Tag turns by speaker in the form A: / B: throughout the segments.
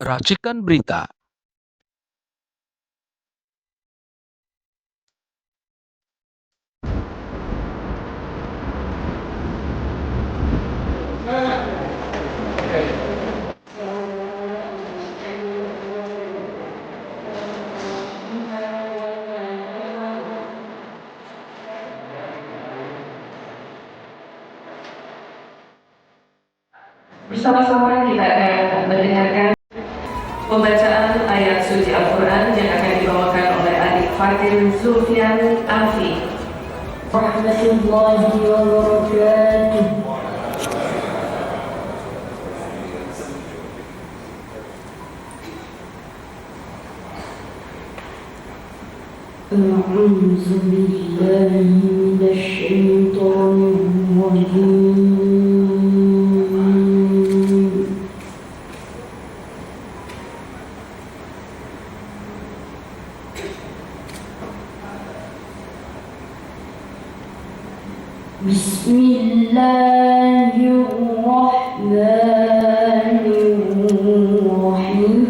A: Racikan berita.
B: Bersama-sama kita akan mendengarkan pembacaan ayat suci Al-Quran yang akan dibawakan oleh adik Fatir Zulfian Afi.
C: Rahmatullahi wa barakatuh. A'udzu billahi minasyaitonir rajim. Bismillahirrahmanirrahim.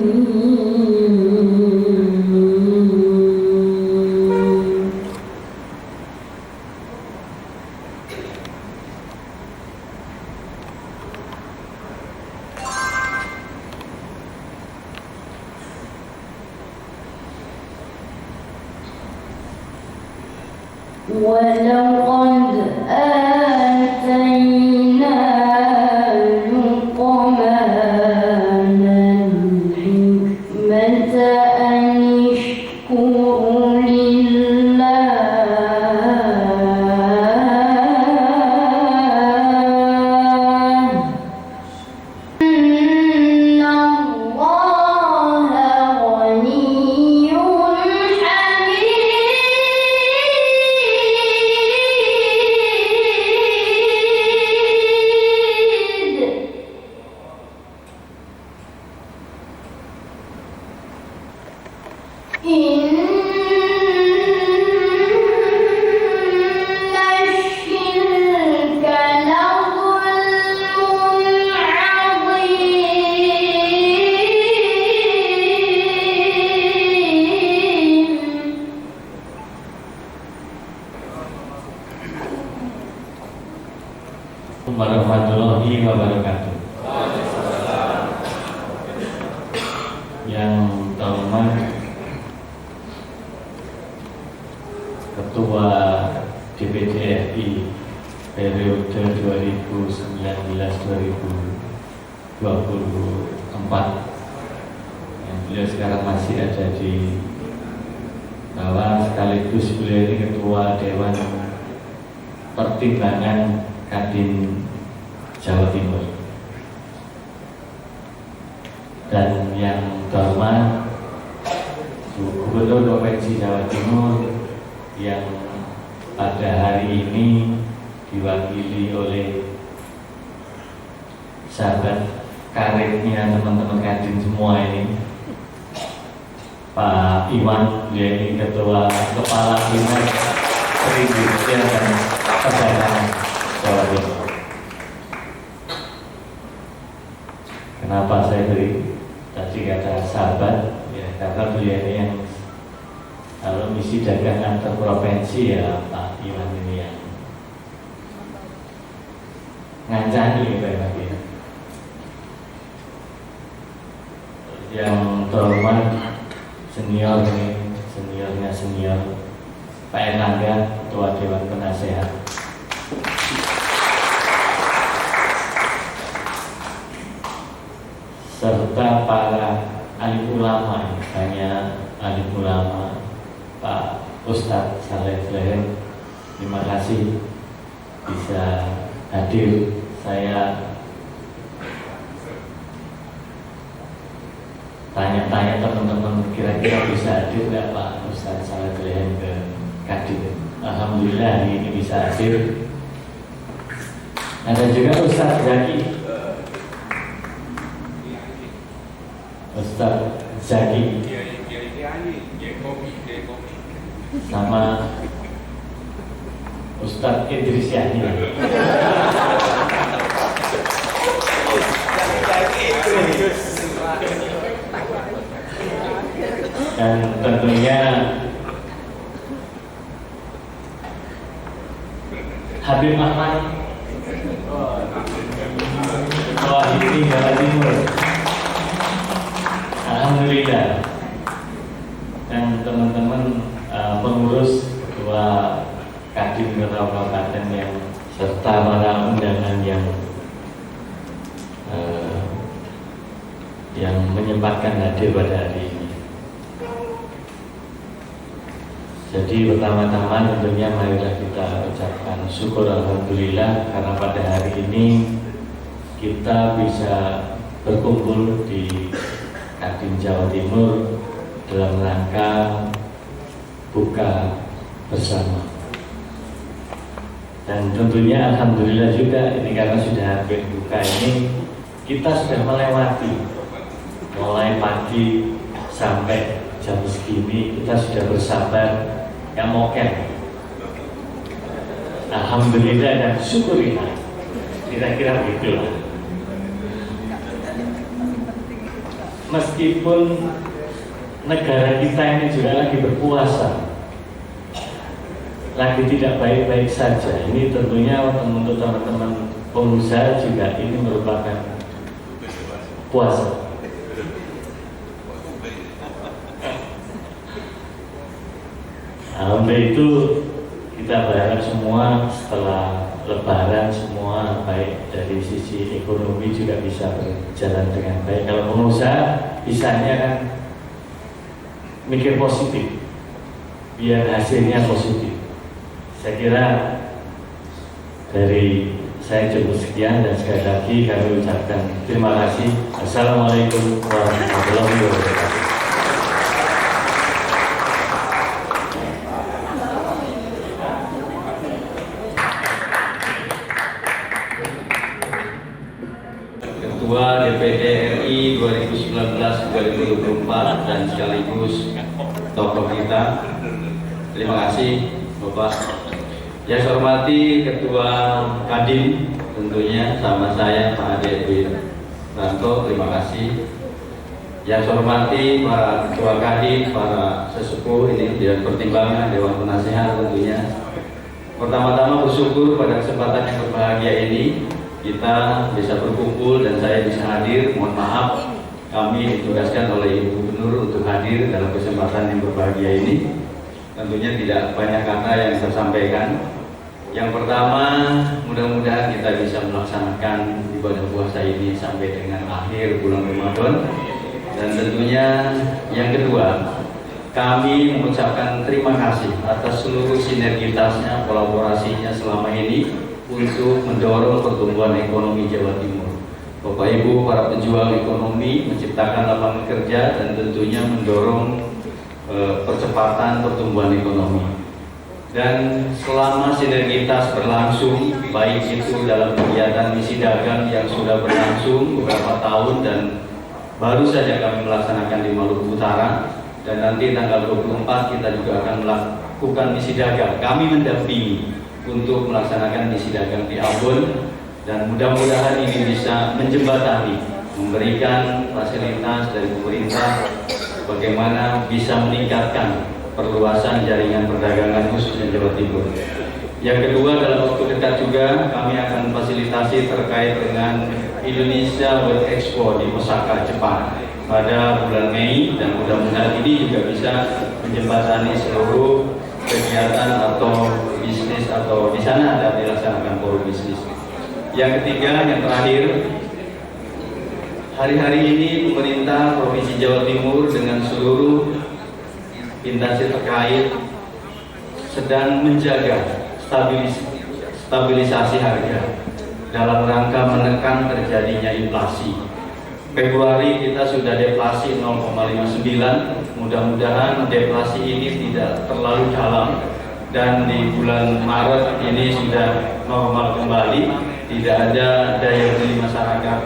C: ولقد آتينا لقمان الحكمة أن اشكر لله إن الله غني حميد. إن الشرك لظلم عظيم.
D: Warahmatullahi wabarakatuh. Yang terhormat Ketua DPD RI periode 2019-2024, yang beliau sekarang masih ada di bawah, sekaligus beliau ini Ketua Dewan Pertimbangan Kadin Jawa Timur, dan yang terhormat Gubernur Provinsi Jawa Timur yang pada hari ini diwakili oleh sahabat karibnya teman-teman Kadin semua ini, Pak Iwan, dia ini Ketua Kepala Dinas Perindustrian dan Perdagangan Jawa Timur. Kenapa saya beri tadi kata sahabat? Ya, karena beliau ini yang kalau misi dagang antar provinsi, ya Pak Iwan ini yang ngancani ya Pak Iwan. Yang terhormat senior ini, seniornya senior, Pak Erlangga, Ketua Dewan Penasehat, serta para alim ulama, banyak alim ulama, Pak Ustadz Saleh Flehem, terima kasih bisa hadir. Saya tanya-tanya teman-teman, kira-kira bisa hadir nggak Pak Ustadz Saleh Flehem ke Kadin? Alhamdulillah hari ini bisa hadir. Ada juga Ustadz Zaki, Ustadz Zaki, sama Ustadz Idris Yahya. Dan tentunya Habib Ahmad Wahidi Jawa Timur, alhamdulillah, dan teman-teman pengurus ketua Kadin Kabupaten yang serta para undangan yang menyempatkan hadir pada hari ini. Jadi pertama-tama tentunya marilah kita ucapkan syukur alhamdulillah karena pada hari ini kita bisa berkumpul di Kadin Jawa Timur dalam rangka buka bersama. Dan tentunya alhamdulillah juga ini karena sudah hampir buka ini, kita sudah melewati mulai pagi sampai jam segini kita sudah bersabar yang moken. Alhamdulillah dan syukurillah, kira-kira begitulah. Meskipun negara kita ini juga lagi berpuasa, lagi tidak baik-baik saja, ini tentunya untuk teman-teman pengusaha juga ini merupakan puasa. Nah, untuk itu kita berharap semua setelah Lebaran semua baik dari sisi ekonomi juga bisa berjalan dengan baik. Kalau pengusaha bisanya kan mikir positif, biar hasilnya positif. Saya kira dari saya cukup sekian dan sekali lagi kami ucapkan terima kasih. Assalamualaikum warahmatullahi wabarakatuh.
A: Ketua DPD RI 2019-2024 dan sekaligus tokoh kita. Terima kasih Bapak. Yang saya hormati Ketua Kadin tentunya sama saya Pak Ade Wiranto, terima kasih. Yang saya hormati para Ketua Kadin, para sesepuh ini dan pertimbangan Dewan Penasehat tentunya. Pertama-tama bersyukur pada kesempatan yang berbahagia ini kita bisa berkumpul dan saya bisa hadir. Mohon maaf kami ditugaskan oleh Ibu Gubernur untuk hadir dalam kesempatan yang berbahagia ini. Tentunya tidak banyak kata yang saya sampaikan. Yang pertama, mudah-mudahan kita bisa melaksanakan ibadah puasa ini sampai dengan akhir bulan Ramadan. Dan tentunya yang kedua, kami mengucapkan terima kasih atas seluruh sinergitasnya, kolaborasinya selama ini untuk mendorong pertumbuhan ekonomi Jawa Timur. Bapak Ibu para pejuang ekonomi menciptakan lapangan kerja dan tentunya mendorong percepatan pertumbuhan ekonomi. Dan selama sinergitas berlangsung, baik itu dalam kegiatan misi dagang yang sudah berlangsung beberapa tahun dan baru saja kami melaksanakan di Maluku Utara, dan nanti tanggal 24 kita juga akan melakukan misi dagang. Kami mendampingi untuk melaksanakan misi dagang di Ambon, dan mudah-mudahan ini bisa menjembatani, memberikan fasilitas dari pemerintah bagaimana bisa meningkatkan perluasan jaringan perdagangan khususnya Jawa Timur. Yang kedua, dalam waktu dekat juga kami akan fasilitasi terkait dengan Indonesia World Expo di Osaka, Jepang pada bulan Mei, dan mudah-mudahan ini juga bisa menjembatani seluruh kegiatan atau bisnis atau di sana ada dilaksanakan forum bisnis. Yang ketiga, yang terakhir, hari-hari ini pemerintah Provinsi Jawa Timur dengan seluruh instansi terkait sedang menjaga stabilisasi harga dalam rangka menekan terjadinya inflasi. Februari kita sudah deflasi 0,59, mudah-mudahan deflasi ini tidak terlalu dalam, dan di bulan Maret ini sudah normal kembali, tidak ada daya beli masyarakat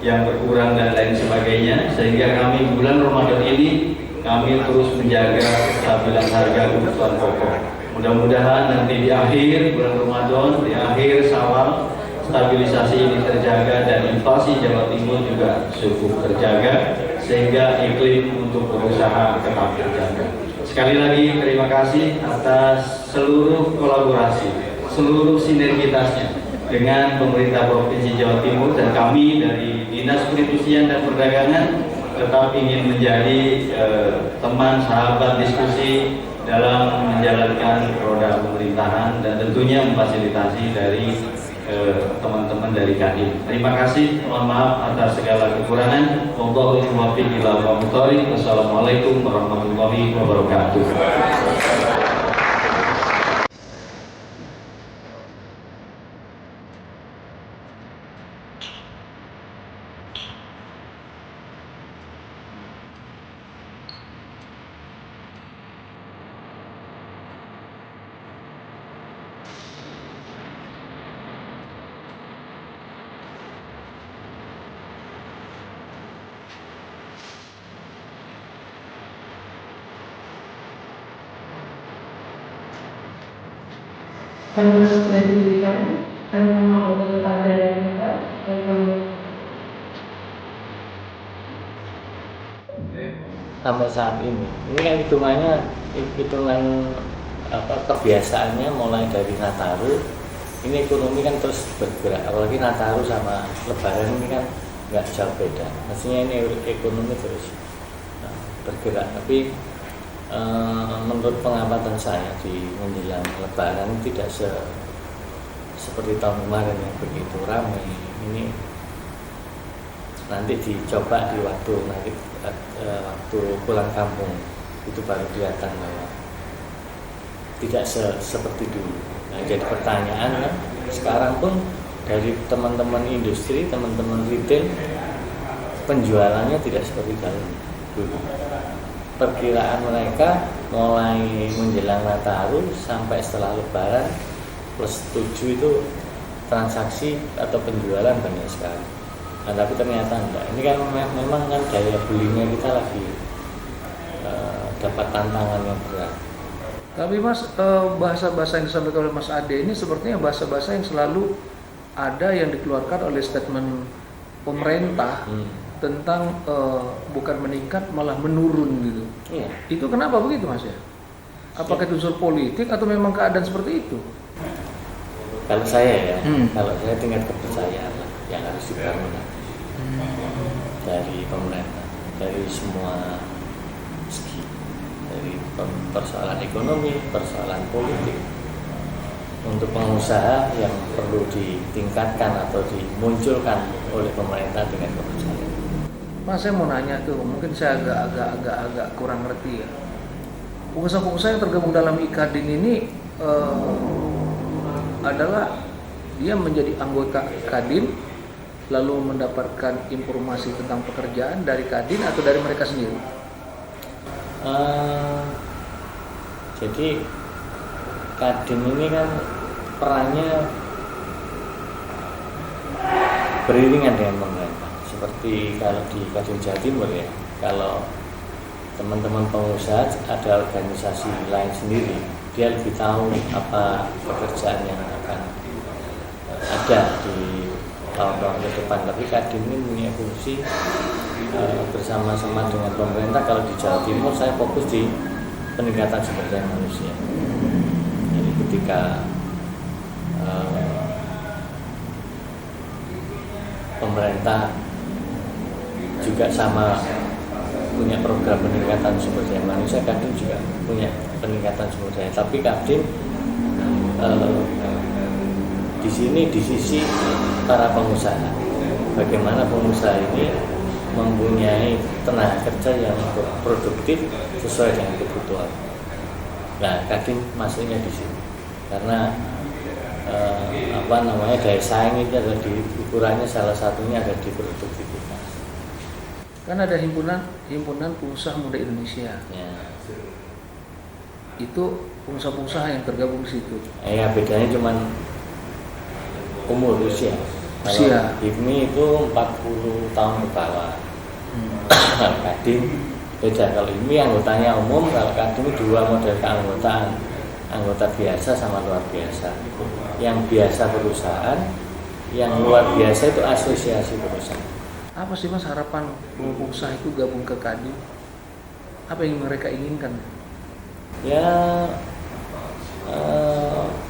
A: yang berkurang dan lain sebagainya, sehingga kami bulan Ramadan ini kami terus menjaga kestabilan harga kebutuhan pokok. Mudah-mudahan nanti di akhir bulan Ramadan, di akhir Syawal, stabilisasi ini terjaga dan inflasi Jawa Timur juga cukup terjaga, sehingga iklim untuk berusaha tetap terjaga. Sekali lagi terima kasih atas seluruh kolaborasi, seluruh sinergitasnya dengan pemerintah Provinsi Jawa Timur, dan kami dari Dinas Perindustrian dan Perdagangan tetap ingin menjadi teman sahabat diskusi dalam menjalankan roda pemerintahan dan tentunya memfasilitasi dari teman-teman dari Kadin. Terima kasih, mohon maaf atas segala kekurangan. Wallahul muwaffiq ila aqwamit thoriq. Wassalamualaikum warahmatullahi wabarakatuh.
B: Kalau sudah diberikan, memang betul ada yang minta,
D: sampai saat ini kan hitungan kebiasaannya mulai dari Nataru, ini ekonomi kan terus bergerak, apalagi Nataru sama Lebaran ini kan nggak jauh beda, maksudnya ini ekonomi terus bergerak. Tapi menurut pengamatan saya di menjelang Lebaran tidak seperti tahun kemarin yang begitu ramai. Ini nanti dicoba di waktu pulang kampung, itu baru kelihatan bahwa tidak seperti dulu. Nah, jadi pertanyaan kan sekarang pun dari teman-teman industri, teman-teman retail, penjualannya tidak seperti dulu. Perkiraan mereka mulai menjelang Nataru sampai setelah Lebaran plus 7 itu transaksi atau penjualan banyak sekali. Nah, tapi ternyata enggak. Ini kan memang kan daya belinya kita lagi dapat tantangan yang berat.
E: Tapi Mas, bahasa-bahasa yang disampaikan oleh Mas Ade ini sepertinya bahasa-bahasa yang selalu ada yang dikeluarkan oleh statement pemerintah tentang bukan meningkat malah menurun gitu.
D: Iya.
E: Itu kenapa begitu Mas ya? Apakah itu unsur politik atau memang keadaan seperti itu?
D: Kalau saya kalau saya tingkat kepercayaan yang harus dibangun dari pemerintah, dari semua segi, dari persoalan ekonomi, persoalan politik. Untuk pengusaha yang perlu ditingkatkan atau dimunculkan oleh pemerintah dengan kepercayaan.
E: Mas, saya mau nanya tuh, mungkin saya agak kurang ngerti ya. Pengusaha-pengusaha yang tergabung dalam Kadin ini adalah dia menjadi anggota Kadin lalu mendapatkan informasi tentang pekerjaan dari Kadin atau dari mereka sendiri?
D: Jadi Kadin ini kan perannya beriringan dengan pemerintah. Seperti kalau di Kadin Jawa Timur ya, kalau teman-teman pengusaha ada organisasi lain sendiri, dia lebih tahu apa pekerjaan yang akan ada di tahun-tahun ke depan. Tapi Kadin ini punya fungsi bersama-sama dengan pemerintah. Kalau di Jawa Timur saya fokus di peningkatan sumber daya manusia. Jadi ketika pemerintah juga sama punya program peningkatan sumber daya manusia, Kadin juga punya peningkatan sumber daya. Tapi Kadin di sini di sisi para pengusaha, bagaimana pengusaha ini mempunyai tenaga kerja yang produktif sesuai dengan kebutuhan. Nah, Kadin masuknya di sini karena daya saing itu ada di ukurannya, salah satunya ada di produktivitas.
E: Kan ada himpunan pengusaha muda Indonesia.
D: Ya.
E: Itu pengusaha-pengusaha yang tergabung di situ.
D: Ya, bedanya cuman umur usia. Kalau HIPMI itu 40 tahun ke bawah. Kadin beda. Kalau ini anggotanya umum, kalau Kadin dua model keanggotaan, anggota biasa sama luar biasa. Yang biasa perusahaan yang luar biasa itu asosiasi perusahaan.
E: Apa sih Mas harapan pengusaha itu gabung ke Kadin? Apa yang mereka inginkan?
D: Ya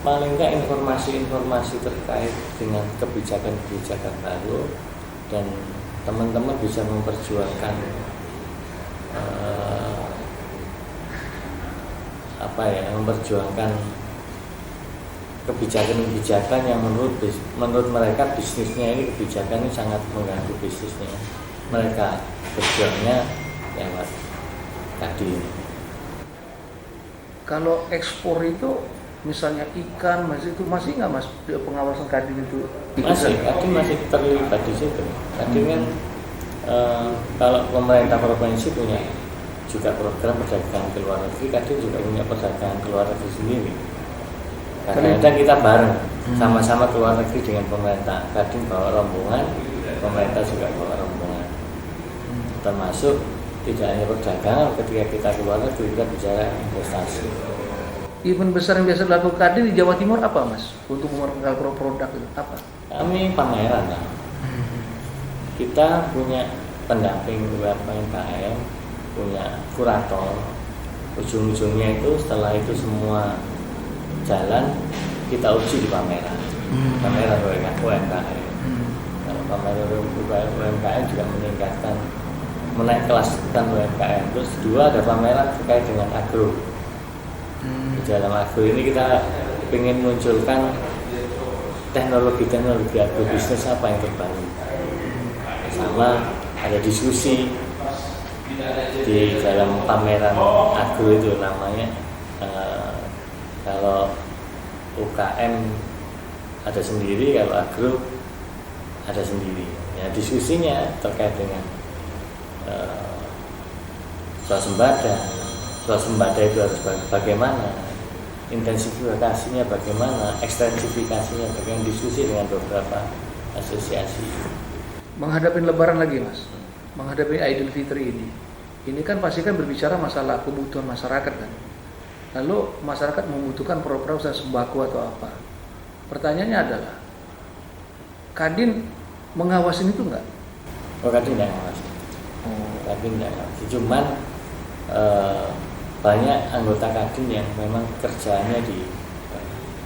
D: paling enggak informasi-informasi terkait dengan kebijakan-kebijakan baru, dan teman-teman bisa memperjuangkan memperjuangkan kebijakan-kebijakan yang menurut mereka bisnisnya ini kebijakan ini sangat mengganggu bisnisnya. Mereka berjuangnya lewat Kadin.
E: Kalau ekspor itu misalnya ikan masih nggak Mas pengawasan Kadin itu?
D: Kadin masih terlibat di situ. Kadin kan kalau pemerintah provinsi punya juga program perdagangan ke luar negeri, Kadin juga punya perdagangan ke luar negeri sendiri. Kadang-kadang kita bareng sama-sama ke luar negeri dengan pemerintah. Kadin bawa rombongan, pemerintah juga bawa rombongan. Termasuk tidak hanya perdagangan, ketika kita ke luar negeri kita bicara investasi.
E: Event besar yang biasa dilakukan Kadin di Jawa Timur apa Mas? Untuk memperkenalkan produk itu apa?
D: Kami pameran lah. Kita punya pendamping UMKM, punya kurator. Ujung-ujungnya itu setelah itu semua jalan kita uji di pameran. Pameran UMKM. Kalau pameran UMKM juga menaik kelaskan UMKM. Terus kedua ada pameran terkait dengan agro. Di dalam agro ini kita ingin munculkan teknologi agrobisnis apa yang terbaru. Sama ada diskusi di dalam pameran agro itu namanya kalau UKM ada sendiri, kalau agro ada sendiri. Ya, diskusinya terkait dengan swasembada itu harus bagaimana, intensifikasinya bagaimana, ekstensifikasinya bagaimana, diskusi dengan beberapa asosiasi.
E: Menghadapi Lebaran lagi Mas, menghadapi Idul Fitri ini kan pasti kan berbicara masalah kebutuhan masyarakat kan. Lalu masyarakat membutuhkan produk-produk sembako atau apa? Pertanyaannya adalah, Kadin mengawasin itu enggak?
D: Kadin tidak ngawasi. Kadin tidak ngawasi. Cuman banyak anggota Kadin yang memang kerjanya di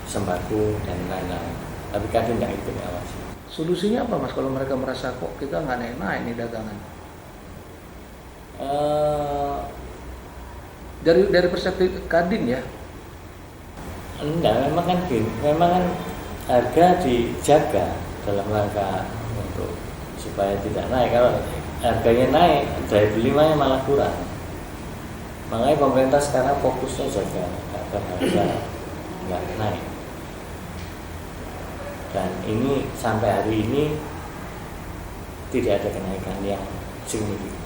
D: sembako dan lain-lain. Tapi Kadin tidak ikut ngawasi.
E: Solusinya apa Mas kalau mereka merasa kok kita nggak naik-naik nih dagangan? Dari perspektif Kadin ya?
D: Enggak, memang kan harga dijaga dalam rangka untuk supaya tidak naik. Kalau harganya naik, daya beli malah kurang. Makanya pemerintah sekarang fokusnya jaga agar harga nggak naik. Dan ini sampai hari ini tidak ada kenaikan yang signifikan.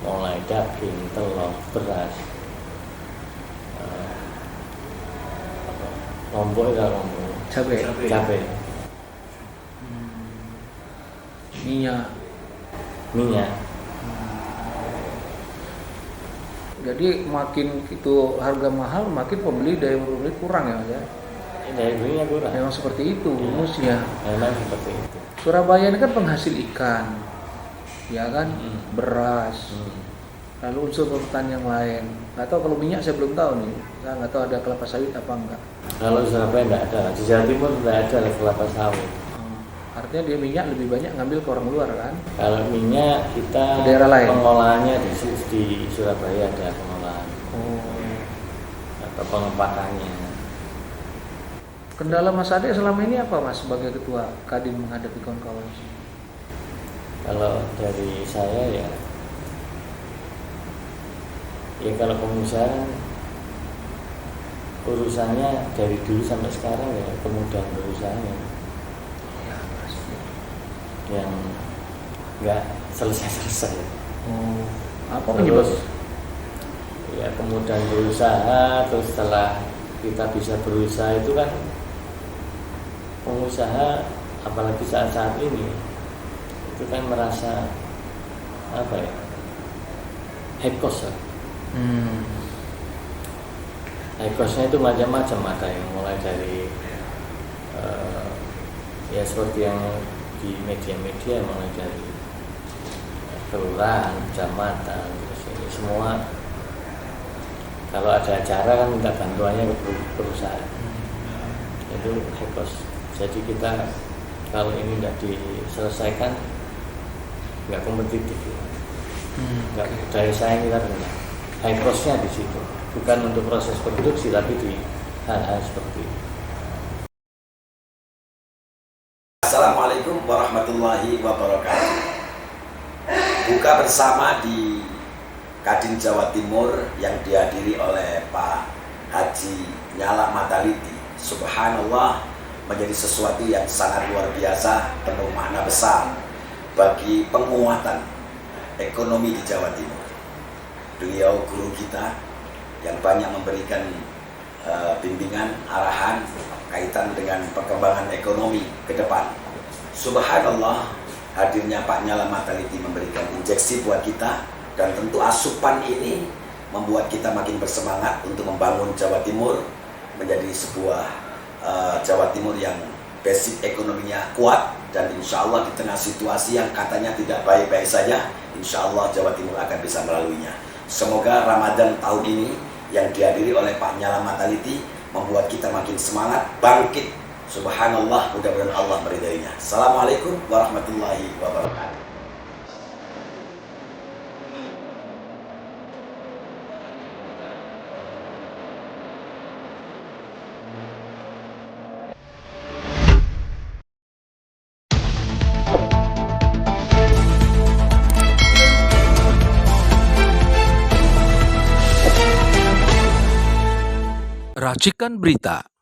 D: Mulai daging, telur, beras, lombok, cabai, minyak.
E: Jadi makin itu harga mahal, makin daya beli kurang ya Mas ya?
D: Daya belinya kurang.
E: Memang seperti itu rumusnya.
D: Memang seperti itu.
E: Surabaya ini kan penghasil ikan, ya kan, beras, lalu unsur pertanian yang lain. Nggak tahu kalau minyak saya belum tahu nih, saya nggak tahu ada kelapa sawit apa enggak.
D: Kalau Surabaya nggak ada, di Jawa Timur nggak ada kelapa sawit.
E: Artinya dia minyak lebih banyak ngambil ke orang luar kan?
D: Kalau minyak kita
E: daerah lain.
D: Pengolahannya di Surabaya ada pengolahan. Atau pengepakannya.
E: Kendala Mas Ade selama ini apa Mas sebagai ketua Kadin menghadapi kawan-kawan?
D: Kalau dari saya ya kalau pengusaha urusannya dari dulu sampai sekarang ya kemudahan berusahanya.
E: Ya pasti.
D: Yang nggak selesai-selesai.
E: Apa penyebab?
D: Ya kemudahan berusaha, terus setelah kita bisa berusaha itu kan pengusaha apalagi saat-saat ini itu kan merasa high cost. High costnya itu macam-macam, ada yang mulai dari ya seperti yang di media-media mulai dari kelurahan, kecamatan, terus ini semua kalau ada acara kan minta bantuannya ke perusahaan, itu high cost. Jadi kita kalau ini tidak diselesaikan nggak kompetitif, nggak daya saing kita rendah. High costnya di situ, bukan untuk proses produksi tapi di hal-hal seperti ini.
F: Assalamualaikum warahmatullahi wabarakatuh. Buka bersama di Kadin Jawa Timur yang dihadiri oleh Pak Haji Nyala Mataliti. Subhanallah, menjadi sesuatu yang sangat luar biasa, penuh makna besar bagi penguatan ekonomi di Jawa Timur. Beliau guru kita yang banyak memberikan bimbingan, arahan kaitan dengan perkembangan ekonomi ke depan. Subhanallah, hadirnya Pak Nyala Mataliti memberikan injeksi buat kita, dan tentu asupan ini membuat kita makin bersemangat untuk membangun Jawa Timur menjadi sebuah Jawa Timur yang basic ekonominya kuat, dan insya Allah di tengah situasi yang katanya tidak baik-baik saja, insya Allah Jawa Timur akan bisa melaluinya. Semoga Ramadan tahun ini yang dihadiri oleh Pak Nyala Mataliti membuat kita makin semangat, bangkit. Subhanallah, mudah-mudahan Allah meridainya. Assalamualaikum warahmatullahi wabarakatuh.
G: Racikan Berita